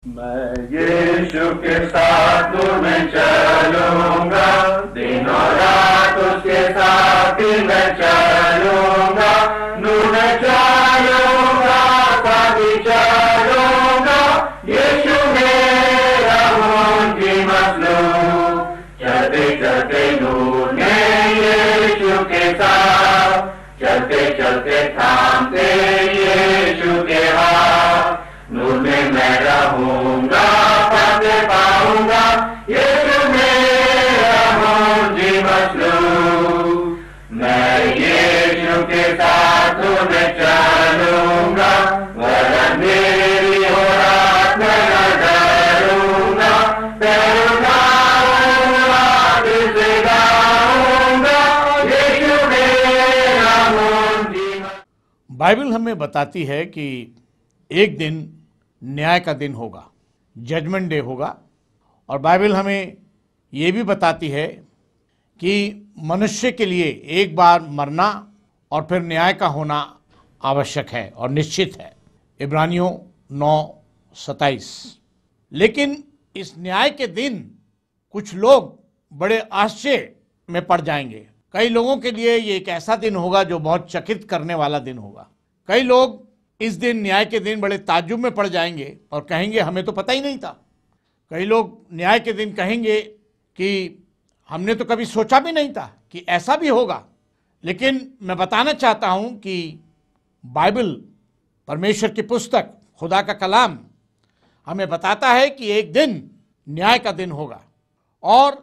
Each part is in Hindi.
मैं यीशु के साथ में चलूंगा, दिन और रात उसके साथ ही मैं चलूंगा, नूर में चलूंगा, साथी चलूंगा, यीशु मेरा मुंजी मसलूब, चलते चलते नूर में यीशु के साथ, चलते चलते थामते यीशु के हाथ, नूर में मैं रहूंगा, फतेह पाऊंगा, यीशु मेरा मुंजी मसलूब, मैं यीशु के साथ में चलूंगा, वरना मेरी हो रात में न डरूंगा, डरूंगा दिल से गाऊंगा, यीशु मेरा मुंजी। बाइबल हमें बताती है कि एक दिन न्याय का दिन होगा, जजमेंट डे होगा। और बाइबल हमें ये भी बताती है कि मनुष्य के लिए एक बार मरना और फिर न्याय का होना आवश्यक है और निश्चित है, इब्रानियों 9:27। लेकिन इस न्याय के दिन कुछ लोग बड़े आश्चर्य में पड़ जाएंगे। कई लोगों के लिए ये एक ऐसा दिन होगा जो बहुत चकित करने वाला दिन होगा। कई लोग इस दिन, न्याय के दिन, बड़े ताज्जुब में पड़ जाएंगे और कहेंगे हमें तो पता ही नहीं था। कई लोग न्याय के दिन कहेंगे कि हमने तो कभी सोचा भी नहीं था कि ऐसा भी होगा। लेकिन मैं बताना चाहता हूं कि बाइबल, परमेश्वर की पुस्तक, खुदा का कलाम हमें बताता है कि एक दिन न्याय का दिन होगा और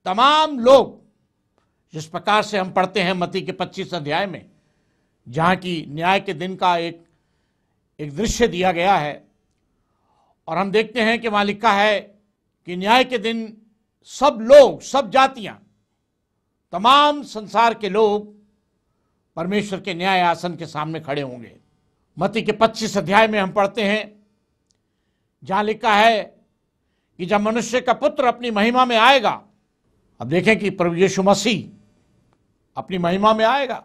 तमाम लोग, जिस प्रकार से हम पढ़ते हैं मत्ती के 25 अध्याय में, जहाँ की न्याय के दिन का एक दृश्य दिया गया है, और हम देखते हैं कि वहाँ लिखा है कि न्याय के दिन सब लोग, सब जातियां, तमाम संसार के लोग परमेश्वर के न्याय आसन के सामने खड़े होंगे। मत्ती के 25 अध्याय में हम पढ़ते हैं, जहाँ लिखा है कि जब मनुष्य का पुत्र अपनी महिमा में आएगा, अब देखें कि प्रभु यीशु मसीह अपनी महिमा में आएगा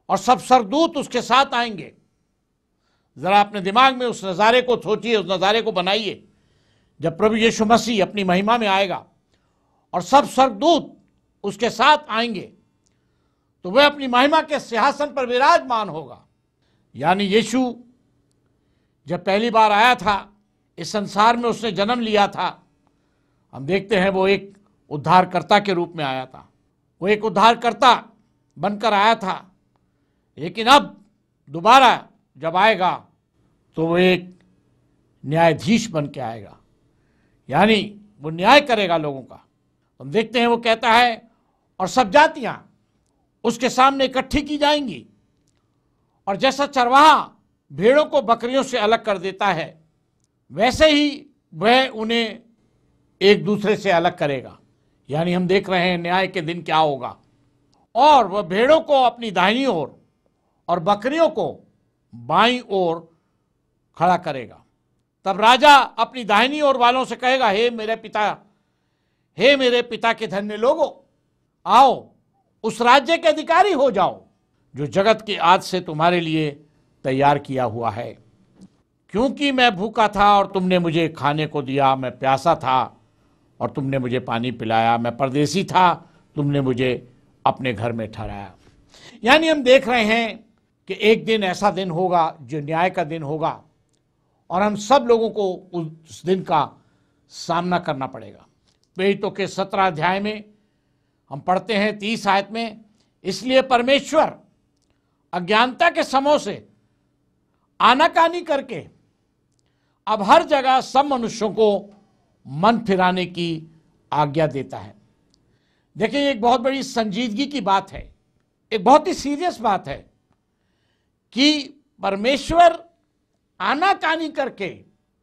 और सब स्वर्गदूत उसके साथ आएंगे। जरा अपने दिमाग में उस नज़ारे को सोचिए, उस नज़ारे को बनाइए, जब प्रभु यीशु मसीह अपनी महिमा में आएगा और सब स्वर्गदूत उसके साथ आएंगे, तो वह अपनी महिमा के सिंहासन पर विराजमान होगा। यानी यीशु जब पहली बार आया था इस संसार में, उसने जन्म लिया था, हम देखते हैं वो एक उद्धारकर्ता के रूप में आया था, वो एक उद्धारकर्ता बनकर आया था। लेकिन अब दोबारा जब आएगा तो वो एक न्यायाधीश बन के आएगा, यानी वो न्याय करेगा लोगों का। हम देखते हैं वो कहता है और सब जातियां उसके सामने इकट्ठी की जाएंगी, और जैसा चरवाहा भेड़ों को बकरियों से अलग कर देता है, वैसे ही वह उन्हें एक दूसरे से अलग करेगा। यानी हम देख रहे हैं न्याय के दिन क्या होगा, और वह भेड़ों को अपनी दाहिनी ओर और बकरियों को बाईं ओर खड़ा करेगा। तब राजा अपनी दाहिनी ओर वालों से कहेगा, हे मेरे पिता के धन्य लोगों, आओ उस राज्य के अधिकारी हो जाओ जो जगत के आदि से तुम्हारे लिए तैयार किया हुआ है। क्योंकि मैं भूखा था और तुमने मुझे खाने को दिया, मैं प्यासा था और तुमने मुझे पानी पिलाया, मैं परदेसी था, तुमने मुझे अपने घर में ठहराया। यानी हम देख रहे हैं कि एक दिन ऐसा दिन होगा जो न्याय का दिन होगा, और हम सब लोगों को उस दिन का सामना करना पड़ेगा। प्रेरितों के 17 अध्याय में हम पढ़ते हैं 30 आयत में, इसलिए परमेश्वर अज्ञानता के समूह से आनाकानी करके अब हर जगह सब मनुष्यों को मन फिराने की आज्ञा देता है। देखिए, एक बहुत बड़ी संजीदगी की बात है, एक बहुत ही सीरियस बात है कि परमेश्वर आनाकानी करके,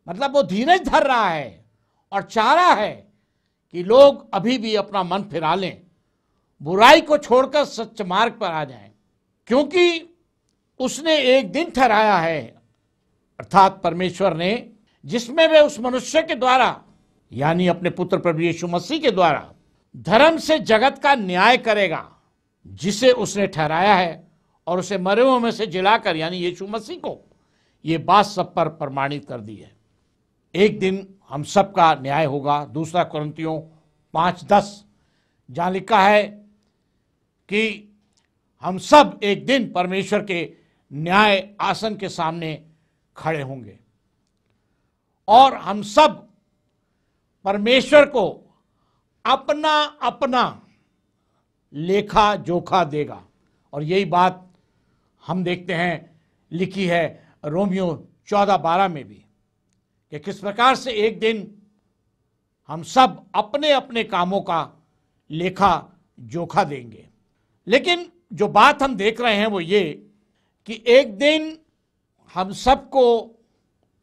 मतलब वो धीरज धर रहा है और चाह रहा है कि लोग अभी भी अपना मन फिरा लें, बुराई को छोड़कर सच्चे मार्ग पर आ जाएं, क्योंकि उसने एक दिन ठहराया है, अर्थात परमेश्वर ने, जिसमें वे उस मनुष्य के द्वारा, यानी अपने पुत्र प्रभु यीशु मसीह के द्वारा धर्म से जगत का न्याय करेगा, जिसे उसने ठहराया है, और उसे मरे हुओं में से जिलाकर, यानी यीशु मसीह को, ये बात सब पर प्रमाणित कर दी है। एक दिन हम सब का न्याय होगा। दूसरा कुरिन्थियों 5:10 जहाँ लिखा है कि हम सब एक दिन परमेश्वर के न्याय आसन के सामने खड़े होंगे और हम सब परमेश्वर को अपना अपना लेखा जोखा देगा। और यही बात हम देखते हैं लिखी है रोमियो 14:12 में भी कि किस प्रकार से एक दिन हम सब अपने अपने कामों का लेखा जोखा देंगे। लेकिन जो बात हम देख रहे हैं वो ये कि एक दिन हम सबको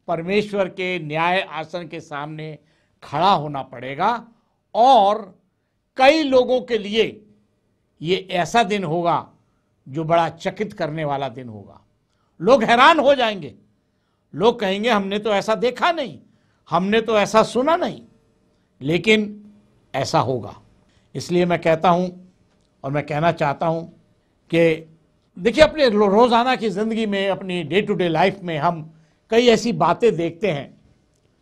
परमेश्वर के न्याय आसन के सामने खड़ा होना पड़ेगा और कई लोगों के लिए ये ऐसा दिन होगा जो बड़ा चकित करने वाला दिन होगा। लोग हैरान हो जाएंगे, लोग कहेंगे हमने तो ऐसा देखा नहीं, हमने तो ऐसा सुना नहीं, लेकिन ऐसा होगा। इसलिए मैं कहता हूं और मैं कहना चाहता हूं कि देखिए अपने रोज़ाना की ज़िंदगी में, अपनी डे टू डे लाइफ में हम कई ऐसी बातें देखते हैं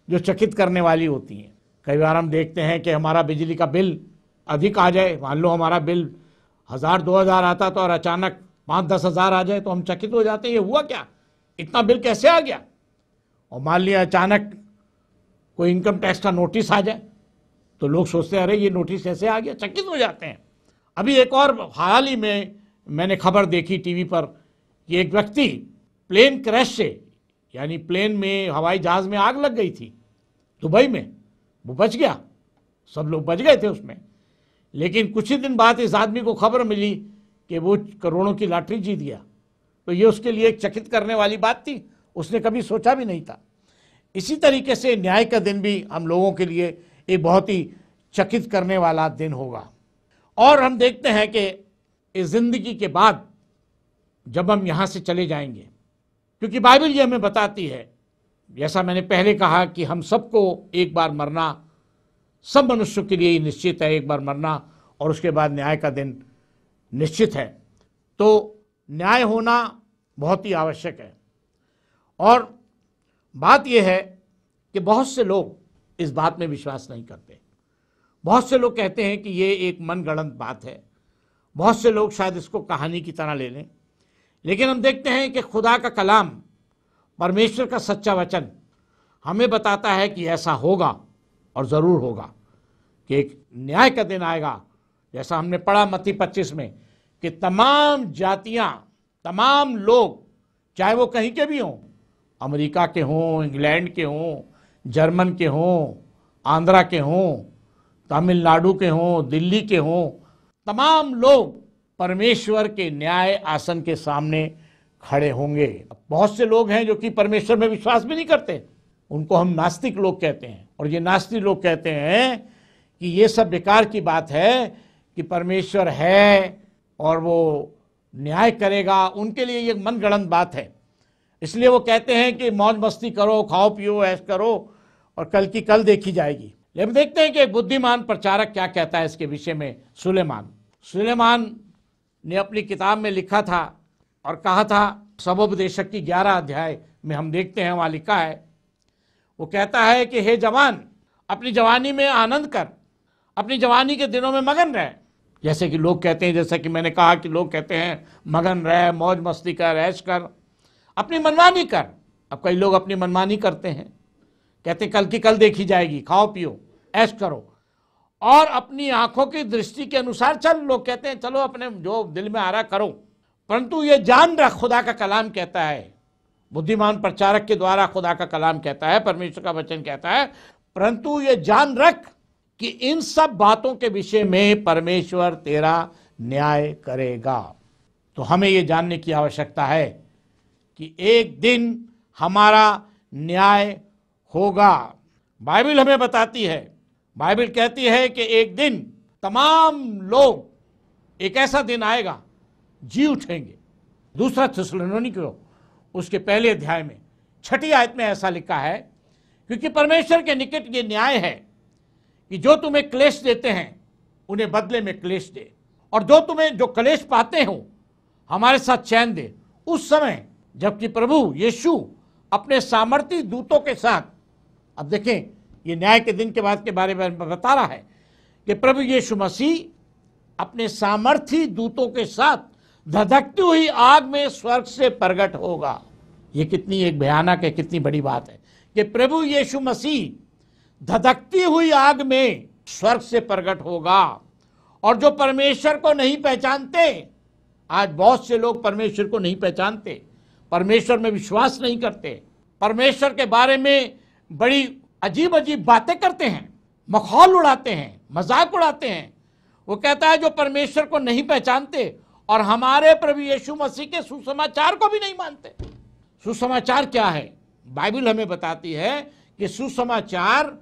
जो चकित करने वाली होती हैं। कई बार हम देखते हैं कि हमारा बिजली का बिल अधिक आ जाए, मान लो हमारा बिल 1000-2000 आता तो और अचानक 5-10 हज़ार आ जाए तो हम चकित हो जाते हैं, ये हुआ क्या, इतना बिल कैसे आ गया। और मान लिया अचानक कोई इनकम टैक्स का नोटिस आ जाए तो लोग सोचते हैं अरे ये नोटिस कैसे आ गया, चकित हो जाते हैं। अभी एक और हाल ही में मैंने खबर देखी टीवी पर कि एक व्यक्ति प्लेन क्रैश से, यानी प्लेन में, हवाई जहाज में आग लग गई थी दुबई में, वो बच गया, सब लोग बच गए थे उसमें। लेकिन कुछ ही दिन बाद इस आदमी को खबर मिली कि वो करोड़ों की लॉटरी जीत गया। तो ये उसके लिए एक चकित करने वाली बात थी, उसने कभी सोचा भी नहीं था। इसी तरीके से न्याय का दिन भी हम लोगों के लिए एक बहुत ही चकित करने वाला दिन होगा। और हम देखते हैं कि इस जिंदगी के बाद जब हम यहाँ से चले जाएंगे, क्योंकि बाइबल ये हमें बताती है, जैसा मैंने पहले कहा कि हम सबको एक बार मरना, सब मनुष्यों के लिए निश्चित है एक बार मरना, और उसके बाद न्याय का दिन निश्चित है। तो न्याय होना बहुत ही आवश्यक है। और बात यह है कि बहुत से लोग इस बात में विश्वास नहीं करते। बहुत से लोग कहते हैं कि ये एक मनगढ़ंत बात है, बहुत से लोग शायद इसको कहानी की तरह ले लें। लेकिन हम देखते हैं कि खुदा का कलाम, परमेश्वर का सच्चा वचन हमें बताता है कि ऐसा होगा और ज़रूर होगा कि एक न्याय का दिन आएगा। जैसा हमने पढ़ा मत्ती 25 में कि तमाम जातियां, तमाम लोग, चाहे वो कहीं के भी हों, अमेरिका के हों, इंग्लैंड के हों, जर्मन के हों, आंध्रा के हों, तमिलनाडु के हों, दिल्ली के हों, तमाम लोग परमेश्वर के न्याय आसन के सामने खड़े होंगे। बहुत से लोग हैं जो कि परमेश्वर में विश्वास भी नहीं करते, उनको हम नास्तिक लोग कहते हैं। और ये नास्तिक लोग कहते हैं कि ये सब बेकार की बात है कि परमेश्वर है और वो न्याय करेगा। उनके लिए ये मनगढ़ंत बात है, इसलिए वो कहते हैं कि मौज मस्ती करो, खाओ पियो, ऐश करो और कल की कल देखी जाएगी। लेकिन देखते हैं कि एक बुद्धिमान प्रचारक क्या कहता है इसके विषय में। सुलेमान ने अपनी किताब में लिखा था और कहा था, सबोपदेशक की 11 अध्याय में हम देखते हैं, वहाँ लिखा है, वो कहता है कि हे जवान, अपनी जवानी में आनंद कर, अपनी जवानी के दिनों में मगन रह। जैसे कि लोग कहते हैं, जैसा कि मैंने कहा कि लोग कहते हैं मगन रह, मौज मस्ती कर, ऐश कर, अपनी मनमानी कर। अब कई लोग अपनी मनमानी करते हैं, कहते कल की कल देखी जाएगी, खाओ पियो, ऐश करो और अपनी आंखों की दृष्टि के अनुसार चल। लोग कहते हैं चलो अपने जो दिल में आ रहा करो, परंतु ये जान रख, खुदा का कलाम कहता है, बुद्धिमान प्रचारक के द्वारा खुदा का कलाम कहता है, परमेश्वर का वचन कहता है, परंतु ये जान रख कि इन सब बातों के विषय में परमेश्वर तेरा न्याय करेगा। तो हमें ये जानने की आवश्यकता है कि एक दिन हमारा न्याय होगा। बाइबल हमें बताती है, बाइबल कहती है कि एक दिन तमाम लोग, एक ऐसा दिन आएगा, जी उठेंगे। दूसरा थिस्सलुनीकियों उसके पहले अध्याय में 6 आयत में ऐसा लिखा है, क्योंकि परमेश्वर के निकट ये न्याय है कि जो तुम्हें क्लेश देते हैं उन्हें बदले में क्लेश दे, और जो तुम्हें जो क्लेश पाते हो हमारे साथ चैन दे। उस समय जबकि प्रभु यीशु अपने सामर्थी दूतों के साथ, अब देखें ये न्याय के दिन के बाद के बारे में बता रहा है कि प्रभु यीशु मसीह अपने सामर्थी दूतों के साथ धधकती हुई आग में स्वर्ग से प्रकट होगा। ये कितनी एक भयानक है, कितनी बड़ी बात है कि प्रभु यीशु मसीह धधकती हुई आग में स्वर्ग से प्रकट होगा। और जो परमेश्वर को नहीं पहचानते, आज बहुत से लोग परमेश्वर को नहीं पहचानते, परमेश्वर में विश्वास नहीं करते, परमेश्वर के बारे में बड़ी अजीब अजीब बातें करते हैं, मखौल उड़ाते हैं, मजाक उड़ाते हैं। वो कहता है जो परमेश्वर को नहीं पहचानते और हमारे प्रभु यीशु मसीह के सुसमाचार को भी नहीं मानते। सुसमाचार क्या है? बाइबल हमें बताती है कि सुसमाचार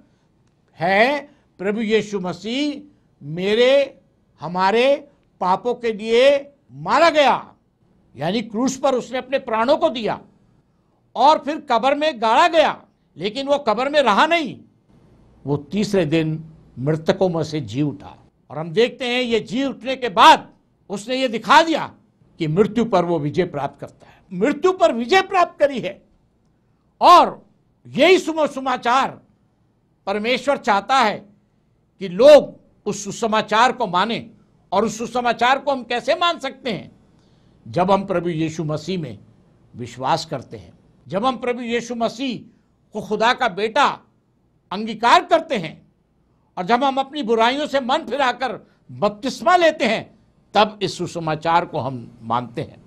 है प्रभु यीशु मसीह मेरे हमारे पापों के लिए मारा गया, यानी क्रूस पर उसने अपने प्राणों को दिया और फिर कब्र में गाड़ा गया, लेकिन वो कब्र में रहा नहीं, वो तीसरे दिन मृतकों में से जी उठा। और हम देखते हैं ये जी उठने के बाद उसने ये दिखा दिया कि मृत्यु पर वो विजय प्राप्त करता है, मृत्यु पर विजय प्राप्त करी है। और यही सुसमाचार परमेश्वर चाहता है कि लोग उस सुसमाचार को माने। और उस सुसमाचार को हम कैसे मान सकते हैं? जब हम प्रभु यीशु मसीह में विश्वास करते हैं, जब हम प्रभु यीशु मसीह को खुदा का बेटा अंगीकार करते हैं और जब हम अपनी बुराइयों से मन फिराकर बपतिस्मा लेते हैं, तब इस सुसमाचार को हम मानते हैं।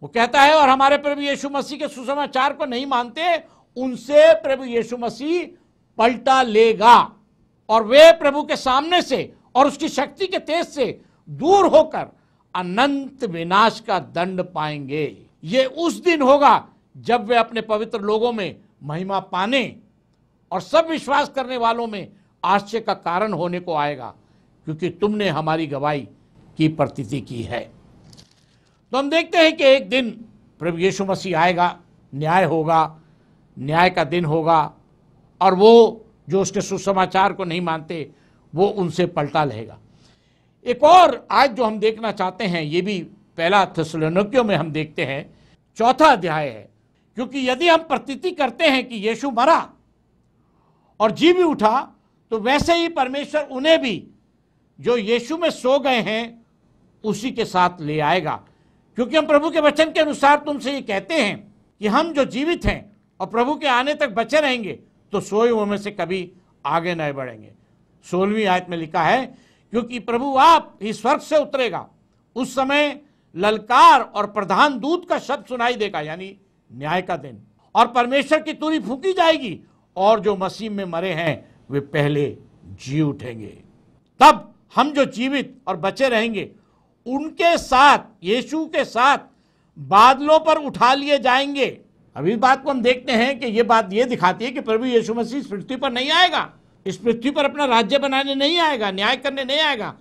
वो कहता है और हमारे प्रभु यीशु मसीह के सुसमाचार को नहीं मानते, उनसे प्रभु यीशु मसीह पलटा लेगा और वे प्रभु के सामने से और उसकी शक्ति के तेज से दूर होकर अनंत विनाश का दंड पाएंगे। ये उस दिन होगा जब वे अपने पवित्र लोगों में महिमा पाने और सब विश्वास करने वालों में आश्चर्य का कारण होने को आएगा, क्योंकि तुमने हमारी गवाही की प्रतीति की है। तो हम देखते हैं कि एक दिन प्रभु यीशु मसीह आएगा, न्याय होगा, न्याय का दिन होगा और वो जो उसके सुसमाचार को नहीं मानते वो उनसे पलटा लेगा। एक और आज जो हम देखना चाहते हैं, ये भी पहला थिस्सलुनीकियों में हम देखते हैं 4 अध्याय है। क्योंकि यदि हम प्रतीति करते हैं कि यीशु मरा और जी भी उठा, तो वैसे ही परमेश्वर उन्हें भी जो यीशु में सो गए हैं उसी के साथ ले आएगा। क्योंकि हम प्रभु के वचन के अनुसार तुमसे ये कहते हैं कि हम जो जीवित हैं और प्रभु के आने तक बचे रहेंगे तो सोए हुए में से कभी आगे नहीं बढ़ेंगे। 16वीं आयत में लिखा है, क्योंकि प्रभु आप ही स्वर्ग से उतरेगा, उस समय ललकार और प्रधान दूत का शब्द सुनाई देगा, यानी न्याय का दिन, और परमेश्वर की तुरही फूंकी जाएगी और जो मसीह में मरे हैं वे पहले जी उठेंगे। तब हम जो जीवित और बचे रहेंगे उनके साथ, यीशु के साथ बादलों पर उठा लिए जाएंगे। अभी बात को हम देखते हैं कि ये बात ये दिखाती है कि प्रभु यीशु मसीह इस पृथ्वी पर नहीं आएगा, इस पृथ्वी पर अपना राज्य बनाने नहीं आएगा, न्याय करने नहीं आएगा।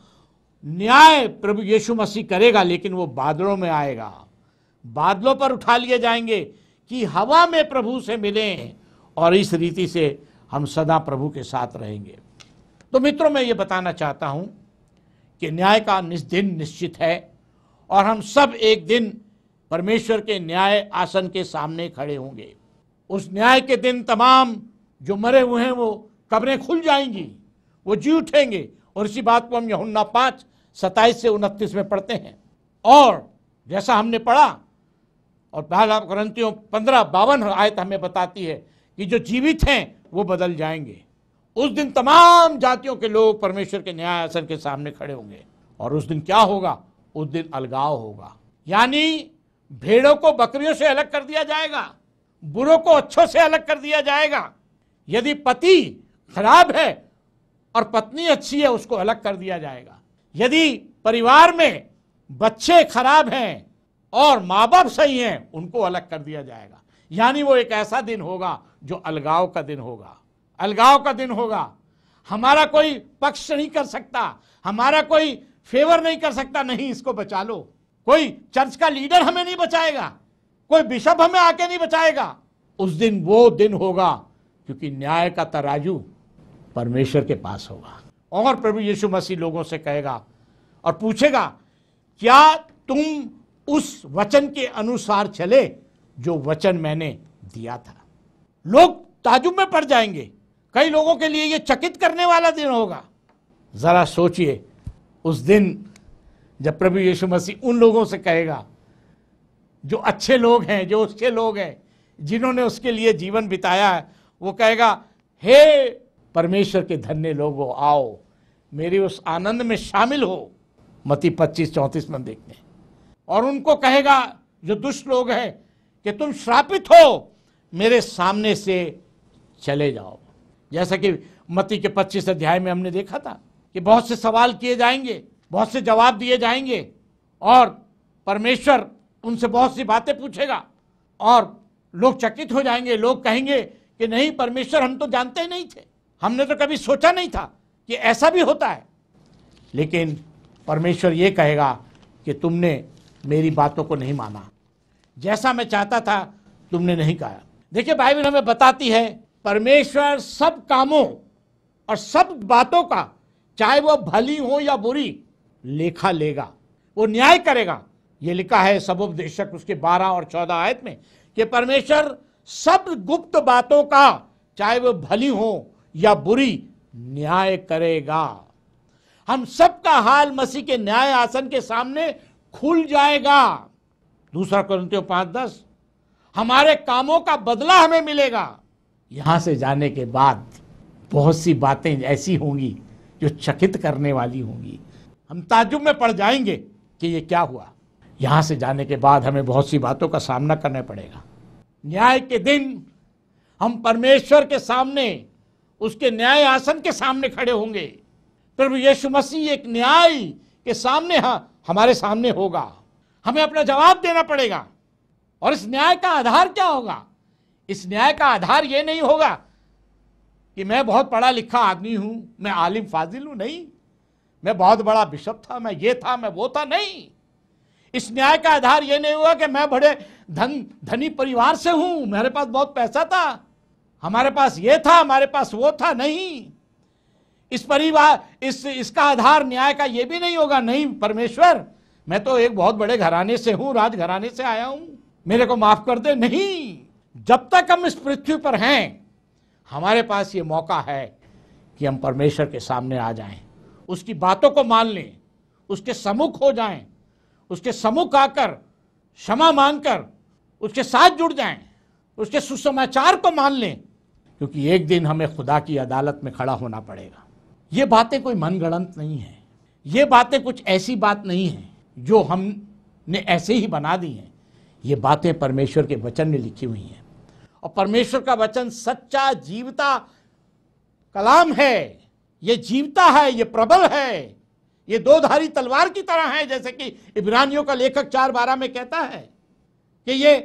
न्याय प्रभु यीशु मसीह करेगा, लेकिन वो बादलों में आएगा, बादलों पर उठा लिए जाएंगे कि हवा में प्रभु से मिलें और इस रीति से हम सदा प्रभु के साथ रहेंगे। तो मित्रों, मैं ये बताना चाहता हूं कि न्याय का दिन निश्चित है और हम सब एक दिन परमेश्वर के न्याय आसन के सामने खड़े होंगे। उस न्याय के दिन तमाम जो मरे हुए हैं वो कब्रें खुल जाएंगी, वो जी उठेंगे। और इसी बात को हम यूहन्ना 5:27 से 29 में पढ़ते हैं। और जैसा हमने पढ़ा, और पहला कुरिन्थियों 15:52 आयत हमें बताती है कि जो जीवित हैं वो बदल जाएंगे। उस दिन तमाम जातियों के लोग परमेश्वर के न्याय आसन के सामने खड़े होंगे। और उस दिन क्या होगा? उस दिन अलगाव होगा, यानी भेड़ों को बकरियों से अलग कर दिया जाएगा, बुरों को अच्छों से अलग कर दिया जाएगा। यदि पति खराब है और पत्नी अच्छी है, उसको अलग कर दिया जाएगा। यदि परिवार में बच्चे खराब हैं और माँ बाप सही हैं, उनको अलग कर दिया जाएगा। यानी वो एक ऐसा दिन होगा जो अलगाव का दिन होगा, अलगाव का दिन होगा। हमारा कोई पक्ष नहीं कर सकता, हमारा कोई फेवर नहीं कर सकता, नहीं इसको बचा लो। कोई चर्च का लीडर हमें नहीं बचाएगा, कोई बिशप हमें आके नहीं बचाएगा। उस दिन वो दिन होगा, क्योंकि न्याय का तराजू परमेश्वर के पास होगा। और प्रभु यीशु मसीह लोगों से कहेगा और पूछेगा, क्या तुम उस वचन के अनुसार चले जो वचन मैंने दिया था? लोग ताजुब में पड़ जाएंगे, कई लोगों के लिए ये चकित करने वाला दिन होगा। जरा सोचिए उस दिन जब प्रभु यीशु मसीह उन लोगों से कहेगा जो अच्छे लोग हैं, जो उसके लोग हैं, जिन्होंने उसके लिए जीवन बिताया है, वो कहेगा, हे परमेश्वर के धन्य लोगों, आओ मेरे उस आनंद में शामिल हो। मत्ती 25-34 में देखते हैं। और उनको कहेगा जो दुष्ट लोग हैं कि तुम श्रापित हो, मेरे सामने से चले जाओ। जैसा कि मत्ती के 25 अध्याय में हमने देखा था कि बहुत से सवाल किए जाएंगे, बहुत से जवाब दिए जाएंगे और परमेश्वर उनसे बहुत सी बातें पूछेगा और लोग चकित हो जाएंगे। लोग कहेंगे कि नहीं परमेश्वर, हम तो जानते ही नहीं थे, हमने तो कभी सोचा नहीं था कि ऐसा भी होता है। लेकिन परमेश्वर ये कहेगा कि तुमने मेरी बातों को नहीं माना, जैसा मैं चाहता था तुमने नहीं कहा। देखिए बाइबल हमें बताती है परमेश्वर सब कामों और सब बातों का, चाहे वो भली हो या बुरी, लेखा लेगा, वो न्याय करेगा। ये लिखा है सबोपदेशक उसके 12 और 14 आयत में कि परमेश्वर सब गुप्त बातों का, चाहे वो भली हो या बुरी, न्याय करेगा। हम सबका हाल मसीह के न्याय आसन के सामने खुल जाएगा। 2 कोरिन्थियों 5:10, हमारे कामों का बदला हमें मिलेगा। यहां से जाने के बाद बहुत सी बातें ऐसी होंगी जो चकित करने वाली होंगी। हम ताज्जुब में पड़ जाएंगे कि ये क्या हुआ। यहां से जाने के बाद हमें बहुत सी बातों का सामना करना पड़ेगा। न्याय के दिन हम परमेश्वर के सामने, उसके न्याय आसन के सामने खड़े होंगे। प्रभु यीशु मसीह एक न्याय के सामने हमारे सामने होगा। हमें अपना जवाब देना पड़ेगा। और इस न्याय का आधार क्या होगा? इस न्याय का आधार ये नहीं होगा कि मैं बहुत पढ़ा लिखा आदमी हूं, मैं आलिम फाजिल हूं, नहीं, मैं बहुत बड़ा बिशप था, मैं ये था, मैं वो था, नहीं। इस न्याय का आधार ये नहीं होगा कि मैं बड़े धनी परिवार से हूं, मेरे पास बहुत पैसा था, हमारे पास ये था, हमारे पास वो था, नहीं। इस परिवार इसका आधार न्याय का ये भी नहीं होगा, नहीं परमेश्वर मैं तो एक बहुत बड़े घराने से हूं, राजघराने से आया हूं, मेरे को माफ कर दे, नहीं। जब तक हम इस पृथ्वी पर हैं हमारे पास ये मौका है कि हम परमेश्वर के सामने आ जाएं, उसकी बातों को मान लें, उसके सम्मुख हो जाएं, उसके सम्मुख आकर क्षमा मांगकर उसके साथ जुड़ जाएं, उसके सुसमाचार को मान लें, क्योंकि एक दिन हमें खुदा की अदालत में खड़ा होना पड़ेगा। ये बातें कोई मनगढ़ंत नहीं है, ये बातें कुछ ऐसी बात नहीं है जो हमने ऐसे ही बना दी हैं। ये बातें परमेश्वर के वचन में लिखी हुई हैं और परमेश्वर का वचन सच्चा जीवता कलाम है। ये जीवता है, ये प्रबल है, ये दो-धारी तलवार की तरह है, जैसे कि इब्रानियों का लेखक 4:12 में कहता है कि ये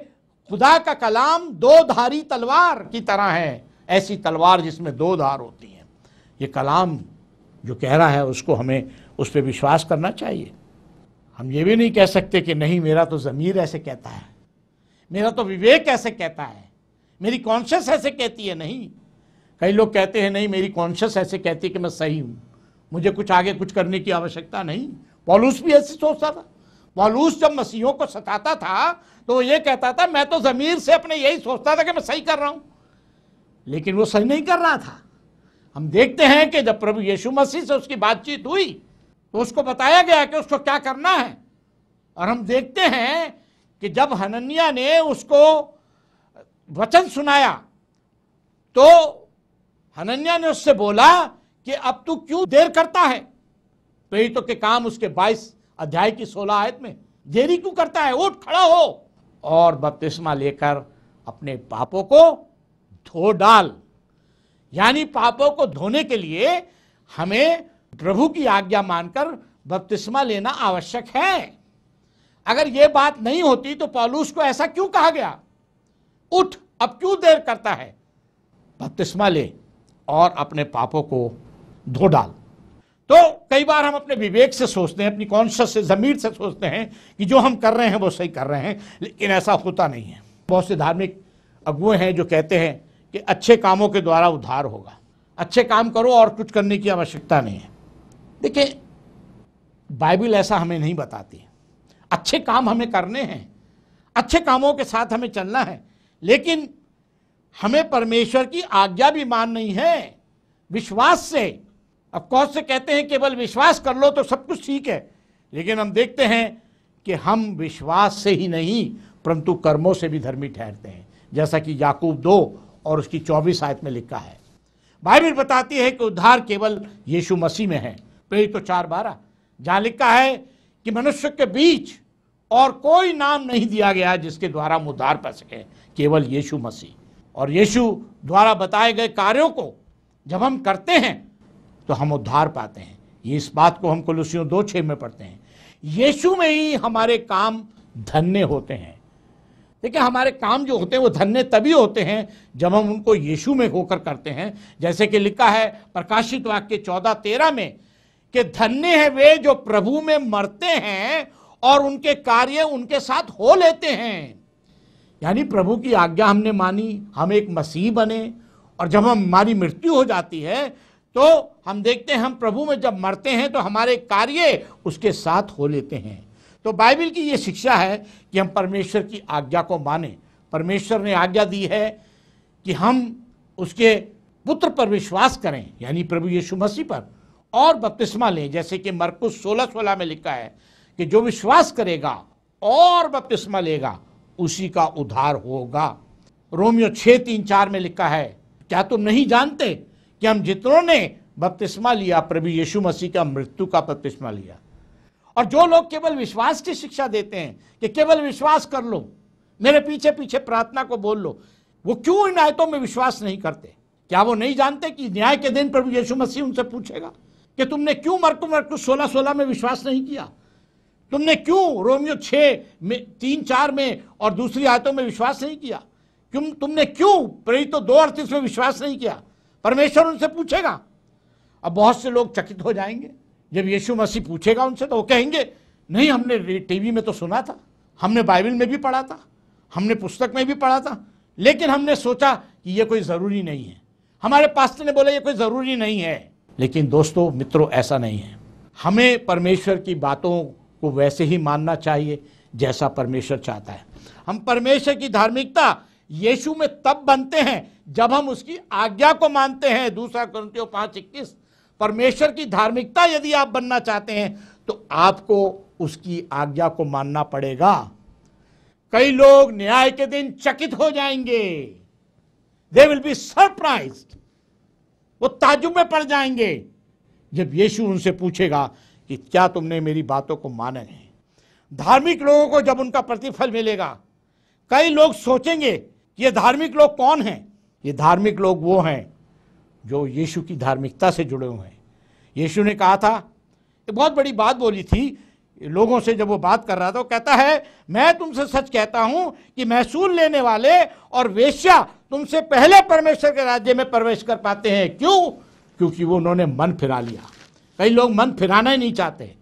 खुदा का कलाम दो-धारी तलवार की तरह है, ऐसी तलवार जिसमें 2 धार होती हैं। ये कलाम जो कह रहा है उसको हमें उस पर विश्वास करना चाहिए। हम ये भी नहीं कह सकते कि नहीं मेरा तो ज़मीर ऐसे कहता है, मेरा तो विवेक ऐसे कहता है, मेरी कॉन्शियस ऐसे कहती है। नहीं, कई लोग कहते हैं नहीं मेरी कॉन्शियस ऐसे कहती है कि मैं सही हूँ, मुझे कुछ आगे कुछ करने की आवश्यकता नहीं। पौलुस भी ऐसे सोचता था। पौलुस जब मसीहों को सताता था तो वो ये कहता था मैं तो ज़मीर से अपने यही सोचता था कि मैं सही कर रहा हूँ, लेकिन वो सही नहीं कर रहा था। हम देखते हैं कि जब प्रभु यीशु मसीह से उसकी बातचीत हुई तो उसको बताया गया कि उसको क्या करना है। और हम देखते हैं कि जब हनन्याह ने उसको वचन सुनाया तो हनन्याह ने उससे बोला कि अब तू क्यों देर करता है। प्रेरितों के काम उसके 22 अध्याय की 16 आयत में, देरी क्यों करता है, उठ खड़ा हो और बपतिस्मा लेकर अपने पापों को धो डाल। यानी पापों को धोने के लिए हमें प्रभु की आज्ञा मानकर बपतिस्मा लेना आवश्यक है। अगर यह बात नहीं होती तो पौलुस को ऐसा क्यों कहा गया, उठ अब क्यों देर करता है, बपतिस्मा ले और अपने पापों को धो डाल। तो कई बार हम अपने विवेक से सोचते हैं, अपनी कॉन्शियस से, ज़मीर से सोचते हैं कि जो हम कर रहे हैं वो सही कर रहे हैं, लेकिन ऐसा होता नहीं है। बहुत से धार्मिक अगुए हैं जो कहते हैं कि अच्छे कामों के द्वारा उद्धार होगा, अच्छे काम करो और कुछ करने की आवश्यकता नहीं है। देखिए बाइबल ऐसा हमें नहीं बताती। अच्छे काम हमें करने हैं, अच्छे कामों के साथ हमें चलना है, लेकिन हमें परमेश्वर की आज्ञा भी माननी है। विश्वास से। अब कौन से कहते हैं केवल विश्वास कर लो तो सब कुछ ठीक है, लेकिन हम देखते हैं कि हम विश्वास से ही नहीं परंतु कर्मों से भी धर्मी ठहरते हैं, जैसा कि याकूब 2 और उसकी 24 आयत में लिखा है। बाइबल बताती है कि उद्धार केवल यीशु मसीह में है। प्रेरित तो 4:12 जहां लिखा है कि मनुष्य के बीच और कोई नाम नहीं दिया गया जिसके द्वारा हम उद्धार पा सके, केवल यीशु मसीह। और यीशु द्वारा बताए गए कार्यों को जब हम करते हैं तो हम उद्धार पाते हैं। ये इस बात को हम कुलुस्सियों 2:6 में पढ़ते हैं। यीशु में ही हमारे काम धन्य होते हैं। देखिए, हमारे काम जो होते हैं वो धन्य तभी होते हैं जब हम उनको यीशु में होकर करते हैं। जैसे कि लिखा है प्रकाशित वाक्य 14:13 में कि धन्य है वे जो प्रभु में मरते हैं और उनके कार्य उनके साथ हो लेते हैं। यानी प्रभु की आज्ञा हमने मानी, हम एक मसीह बने, और जब हमारी मृत्यु हो जाती है तो हम देखते हैं हम प्रभु में जब मरते हैं तो हमारे कार्य उसके साथ हो लेते हैं। तो बाइबल की ये शिक्षा है कि हम परमेश्वर की आज्ञा को माने। परमेश्वर ने आज्ञा दी है कि हम उसके पुत्र पर विश्वास करें, यानी प्रभु यीशु मसीह पर, और बपतिस्मा लें। जैसे कि मरकुस 16:16 में लिखा है कि जो विश्वास करेगा और बपतिस्मा लेगा उसी का उद्धार होगा। रोमियो 6:3-4 में लिखा है, क्या तुम नहीं जानते कि हम जितनों ने बपतिस्मा लिया प्रभु यीशु मसीह का मृत्यु का बपतिस्मा लिया। और जो लोग केवल विश्वास की शिक्षा देते हैं कि केवल विश्वास कर लो, मेरे पीछे पीछे प्रार्थना को बोल लो, वो क्यों इन आयतों में विश्वास नहीं करते? क्या वो नहीं जानते कि न्याय के दिन प्रभु यीशु मसीह उनसे पूछेगा कि तुमने क्यों मरकुस 16:16 में विश्वास नहीं किया? तुमने क्यों रोमियो 6:3-4 में और दूसरी आयतों में विश्वास नहीं किया? तुमने क्यों प्रेरित 2:38 में विश्वास नहीं किया? परमेश्वर उनसे पूछेगा। अब बहुत से लोग चकित हो जाएंगे जब यीशु मसीह पूछेगा उनसे, तो वो कहेंगे नहीं, हमने टीवी में तो सुना था, हमने बाइबल में भी पढ़ा था, हमने पुस्तक में भी पढ़ा था, लेकिन हमने सोचा कि ये कोई ज़रूरी नहीं है। हमारे पास्टर ने बोला ये कोई ज़रूरी नहीं है। लेकिन दोस्तों, मित्रों, ऐसा नहीं है। हमें परमेश्वर की बातों को वैसे ही मानना चाहिए जैसा परमेश्वर चाहता है। हम परमेश्वर की धार्मिकता यीशु में तब बनते हैं जब हम उसकी आज्ञा को मानते हैं। 2 कुरिन्थियों 5:21। परमेश्वर की धार्मिकता यदि आप बनना चाहते हैं तो आपको उसकी आज्ञा को मानना पड़ेगा। कई लोग न्याय के दिन चकित हो जाएंगे, दे विल बी सरप्राइज्ड, वो ताज्जुब में पड़ जाएंगे जब यीशु उनसे पूछेगा कि क्या तुमने मेरी बातों को माना है। धार्मिक लोगों को जब उनका प्रतिफल मिलेगा, कई लोग सोचेंगे कि ये धार्मिक लोग कौन हैं? ये धार्मिक लोग वो हैं जो यीशु की धार्मिकता से जुड़े हुए हैं। यीशु ने कहा था, एक बहुत बड़ी बात बोली थी लोगों से जब वो बात कर रहा था, वो कहता है मैं तुमसे सच कहता हूं कि महसूल लेने वाले और वेश्या तुमसे पहले परमेश्वर के राज्य में प्रवेश कर पाते हैं। क्यों? क्योंकि वो उन्होंने मन फिरा लिया। कई लोग मन फिराना ही नहीं चाहते,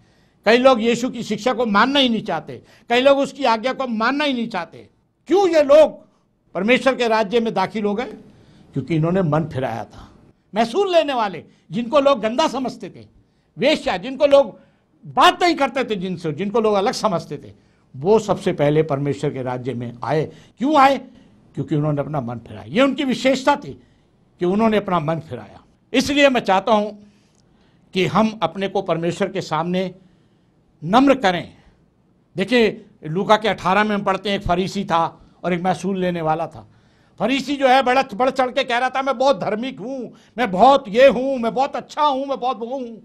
कई लोग यीशु की शिक्षा को मानना ही नहीं चाहते, कई लोग उसकी आज्ञा को मानना ही नहीं चाहते। क्यों ये लोग परमेश्वर के राज्य में दाखिल हो गए? क्योंकि इन्होंने मन फिराया था। महसूल लेने वाले, जिनको लोग गंदा समझते थे, वेश्या जिनको लोग बात नहीं करते थे, जिनको लोग अलग समझते थे, वो सबसे पहले परमेश्वर के राज्य में आए। क्यों आए? क्योंकि उन्होंने अपना मन फिराया। ये उनकी विशेषता थी कि उन्होंने अपना मन फिराया। इसलिए मैं चाहता हूं कि हम अपने को परमेश्वर के सामने नम्र करें। देखिए, लूका के 18 में हम पढ़ते हैं, एक फरीसी था और एक महसूल लेने वाला था। फरीसी जो है बढ़ चढ़ के कह रहा था मैं बहुत धार्मिक हूं, मैं बहुत ये हूं, मैं बहुत अच्छा हूं, मैं बहुत वो हूं,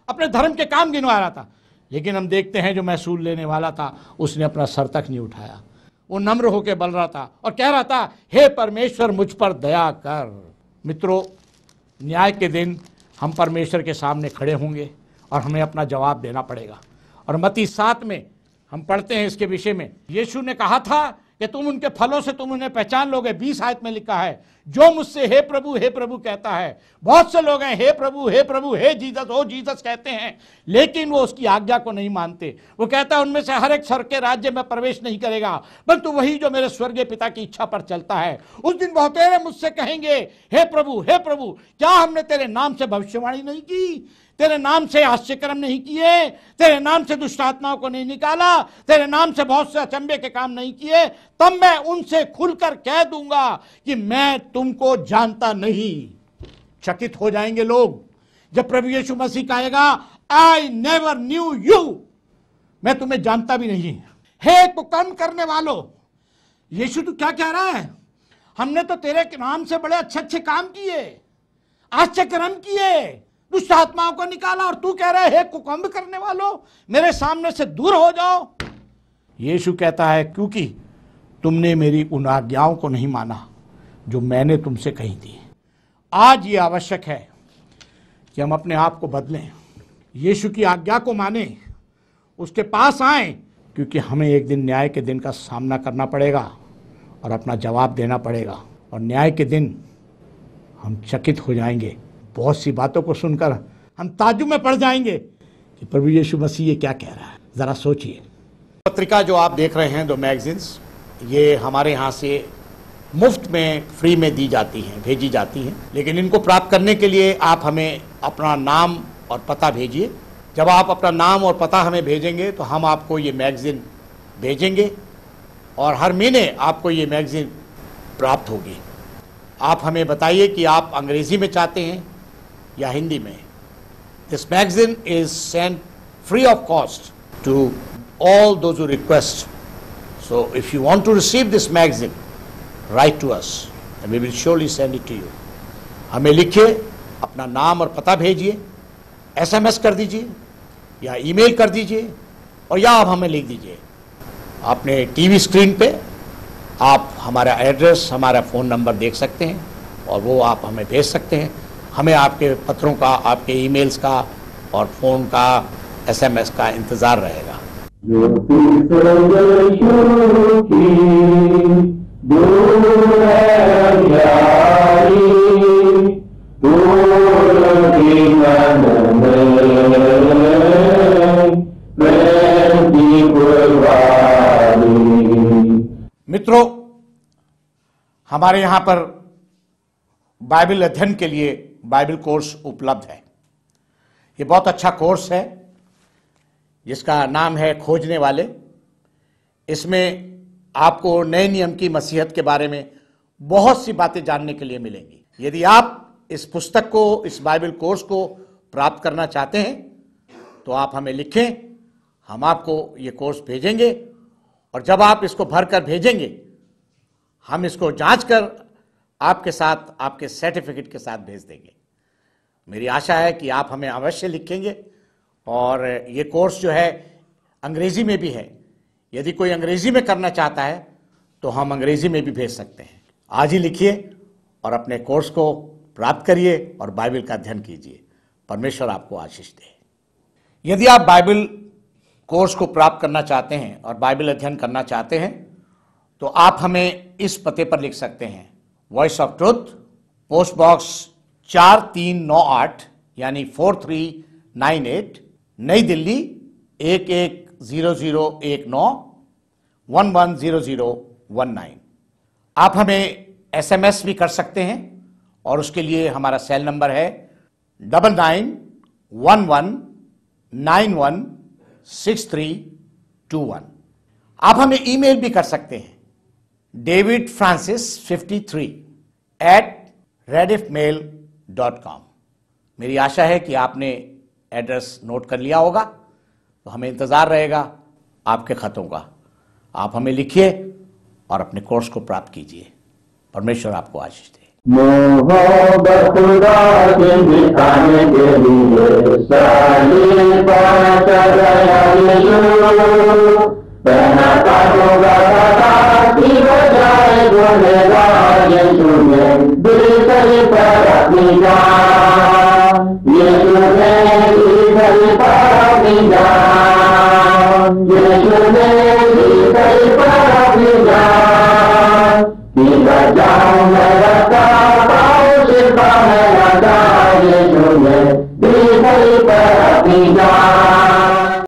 अपने धर्म के काम गिनवा रहा था। लेकिन हम देखते हैं जो महसूल लेने वाला था उसने अपना सर तक नहीं उठाया। वो नम्र होकर बोल रहा था और कह रहा था, हे परमेश्वर मुझ पर दया कर। मित्रों, न्याय के दिन हम परमेश्वर के सामने खड़े होंगे और हमें अपना जवाब देना पड़ेगा। और मत्ती 7 में हम पढ़ते हैं इसके विषय में, यीशु ने कहा था कि तुम उनके फलों से तुम उन्हें पहचान लोगे। 20 आयत में लिखा है, जो मुझसे हे प्रभु कहता है। बहुत से लोग हैं हे प्रभु हे जीसस ओ जीसस कहते हैं, लेकिन वो उसकी आज्ञा को नहीं मानते। वो कहता है उनमें से हर एक स्वर्ग के राज्य में प्रवेश नहीं करेगा, परंतु वही जो मेरे स्वर्गीय पिता की इच्छा पर चलता है। उस दिन बहुतेरे मुझसे कहेंगे हे प्रभु क्या हमने तेरे नाम से भविष्यवाणी नहीं की, तेरे नाम से आश्चर्यकर्म नहीं किए, तेरे नाम से दुष्ट आत्माओं को नहीं निकाला, तेरे नाम से बहुत से अचंभे के काम नहीं किए? तब मैं उनसे खुलकर कह दूंगा कि मैं तुमको जानता नहीं। चकित हो जाएंगे लोग जब प्रभु यीशु मसीह कहेगा, आई नेवर न्यू यू, मैं तुम्हें जानता भी नहीं। हे कुकर्म करने वालों, यीशु तू क्या कह रहा है? हमने तो तेरे नाम से बड़े अच्छे अच्छे काम किए, आश्चर्य कर्म किए, दुष्ट आत्माओं को निकाला, और तू कह रहा है हे कुकर्म करने वालों, मेरे सामने से दूर हो जाओ। यीशु कहता है, क्योंकि तुमने मेरी उन आज्ञाओं को नहीं माना जो मैंने तुमसे कही थी। आज ये आवश्यक है कि हम अपने आप को बदलें, यीशु की आज्ञा को माने, उसके पास आएं, क्योंकि हमें एक दिन न्याय के दिन का सामना करना पड़ेगा और अपना जवाब देना पड़ेगा। और न्याय के दिन हम चकित हो जाएंगे, बहुत सी बातों को सुनकर हम ताज्जुब में पड़ जाएंगे कि प्रभु यीशु मसीह ये क्या कह रहा है। ज़रा सोचिए। पत्रिका जो आप देख रहे हैं, दो मैगजीन्स, ये हमारे यहाँ से मुफ्त में, फ्री में दी जाती हैं, भेजी जाती हैं। लेकिन इनको प्राप्त करने के लिए आप हमें अपना नाम और पता भेजिए। जब आप अपना नाम और पता हमें भेजेंगे तो हम आपको ये मैगज़ीन भेजेंगे और हर महीने आपको ये मैगज़ीन प्राप्त होगी। आप हमें बताइए कि आप अंग्रेज़ी में चाहते हैं या हिंदी में। This magazine is sent free of cost to all those who request. So if you want to receive this magazine, write to us and we will surely send it to you. हमें लिखिए, अपना नाम और पता भेजिए, SMS कर दीजिए या ईमेल कर दीजिए, और या आप हमें लिख दीजिए। आपने टीवी स्क्रीन पे आप हमारा एड्रेस, हमारा फ़ोन नंबर देख सकते हैं और वो आप हमें भेज सकते हैं। हमें आपके पत्रों का, आपके ईमेल्स का और फ़ोन का, SMS का इंतज़ार रहेगा। जो यीशु की दूर है प्यारी, दूर की मन में की कुर्बानी। मित्रों, हमारे यहाँ पर बाइबल अध्ययन के लिए बाइबल कोर्स उपलब्ध है। ये बहुत अच्छा कोर्स है जिसका नाम है खोजने वाले। इसमें आपको नए नियम की मसीहत के बारे में बहुत सी बातें जानने के लिए मिलेंगी। यदि आप इस पुस्तक को, इस बाइबल कोर्स को प्राप्त करना चाहते हैं तो आप हमें लिखें, हम आपको ये कोर्स भेजेंगे। और जब आप इसको भर कर भेजेंगे, हम इसको जांच कर आपके साथ, आपके सर्टिफिकेट के साथ भेज देंगे। मेरी आशा है कि आप हमें अवश्य लिखेंगे। और ये कोर्स जो है अंग्रेज़ी में भी है। यदि कोई अंग्रेज़ी में करना चाहता है तो हम अंग्रेज़ी में भी भेज सकते हैं। आज ही लिखिए और अपने कोर्स को प्राप्त करिए और बाइबल का अध्ययन कीजिए। परमेश्वर आपको आशीष दे। यदि आप बाइबल कोर्स को प्राप्त करना चाहते हैं और बाइबल अध्ययन करना चाहते हैं तो आप हमें इस पते पर लिख सकते हैं। Voice of truth, post box 4398 यानी 4398, नई दिल्ली 110019 110019। आप हमें SMS भी कर सकते हैं और उसके लिए हमारा सेल नंबर है 9911916321। आप हमें ईमेल भी कर सकते हैं davidfrancis53@rediffmail.com। मेरी आशा है कि आपने एड्रेस नोट कर लिया होगा, तो हमें इंतज़ार रहेगा आपके ख़तों का। आप हमें लिखिए और अपने कोर्स को प्राप्त कीजिए। परमेश्वर आपको आशीष दे। मोहब्बत खुदा के दिखाने के लिए साली पाचा गया यीशु, पहना काटूंगा की बजाय गुनहगार यीशु ने दिल करी पर अपनी जान, यीशु ने दिल करी पर अपनी जान, यीशु ने दिल करी पर अपनी जान, कि बचाऊं मैं रखा पाऊं सिर्फ मैं लगा, यीशु ने दिल करी पर